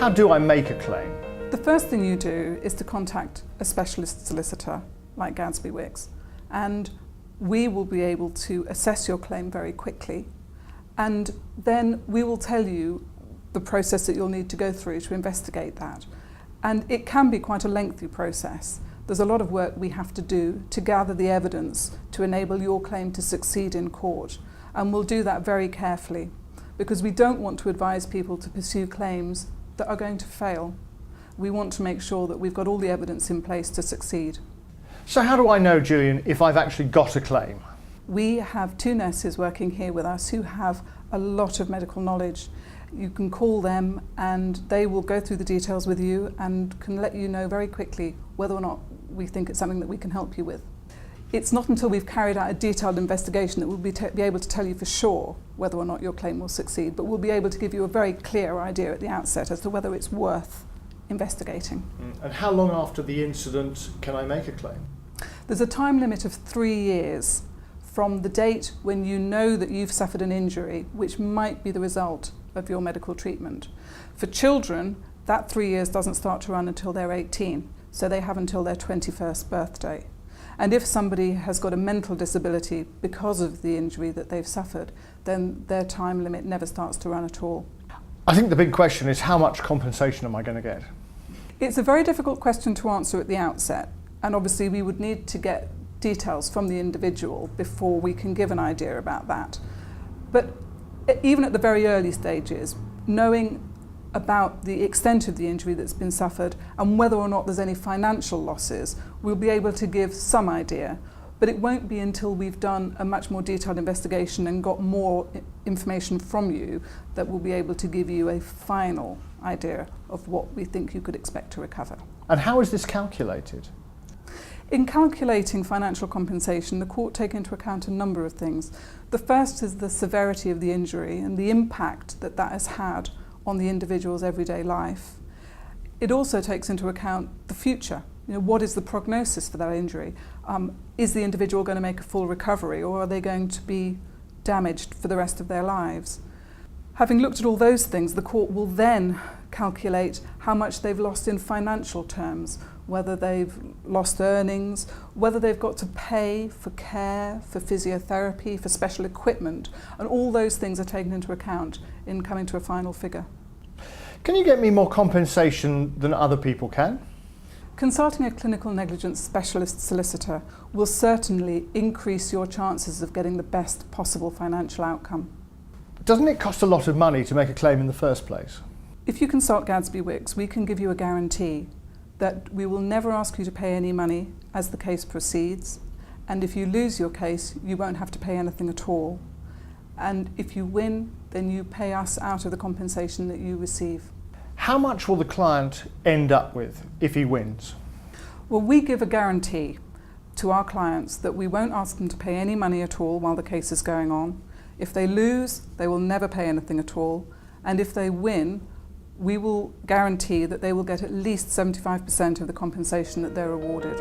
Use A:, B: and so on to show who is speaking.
A: How do I make a claim?
B: The first thing you do is to contact a specialist solicitor like Gadsby Wicks, and we will be able to assess your claim very quickly, and then we will tell you the process that you'll need to go through to investigate that. And it can be quite a lengthy process. There's a lot of work we have to do to gather the evidence to enable your claim to succeed in court, and we'll do that very carefully because we don't want to advise people to pursue claims that are going to fail. We want to make sure that we've got all the evidence in place to succeed.
A: So how do I know, Gillian, if I've actually got a claim?
B: We have 2 nurses working here with us who have a lot of medical knowledge. You can call them and they will go through the details with you and can let you know very quickly whether or not we think it's something that we can help you with. It's not until we've carried out a detailed investigation that we'll be able to tell you for sure whether or not your claim will succeed, but we'll be able to give you a very clear idea at the outset as to whether it's worth investigating.
A: And how long after the incident can I make a claim?
B: There's a time limit of 3 years from the date when you know that you've suffered an injury which might be the result of your medical treatment. For children, that 3 years doesn't start to run until they're 18, so they have until their 21st birthday. And if somebody has got a mental disability because of the injury that they've suffered, then their time limit never starts to run at all.
A: I think the big question is, how much compensation am I going to get?
B: It's a very difficult question to answer at the outset, and obviously we would need to get details from the individual before we can give an idea about that. But even at the very early stages, knowing about the extent of the injury that's been suffered and whether or not there's any financial losses, we'll be able to give some idea. But it won't be until we've done a much more detailed investigation and got more information from you that we'll be able to give you a final idea of what we think you could expect to recover.
A: And how is this calculated?
B: In calculating financial compensation, the court take into account a number of things. The first is the severity of the injury and the impact that that has had on the individual's everyday life. It also takes into account the future. What is the prognosis for that injury? Is the individual going to make a full recovery, or are they going to be damaged for the rest of their lives? Having looked at all those things, the court will then calculate how much they've lost in financial terms, whether they've lost earnings, whether they've got to pay for care, for physiotherapy, for special equipment, and all those things are taken into account in coming to a final figure.
A: Can you get me more compensation than other people can?
B: Consulting a clinical negligence specialist solicitor will certainly increase your chances of getting the best possible financial outcome.
A: Doesn't it cost a lot of money to make a claim in the first place?
B: If you consult Gadsby Wicks, we can give you a guarantee that we will never ask you to pay any money as the case proceeds, and if you lose your case, you won't have to pay anything at all. And if you win, then you pay us out of the compensation that you receive.
A: How much will the client end up with if he wins?
B: Well, we give a guarantee to our clients that we won't ask them to pay any money at all while the case is going on. If they lose, they will never pay anything at all. And if they win, we will guarantee that they will get at least 75% of the compensation that they're awarded.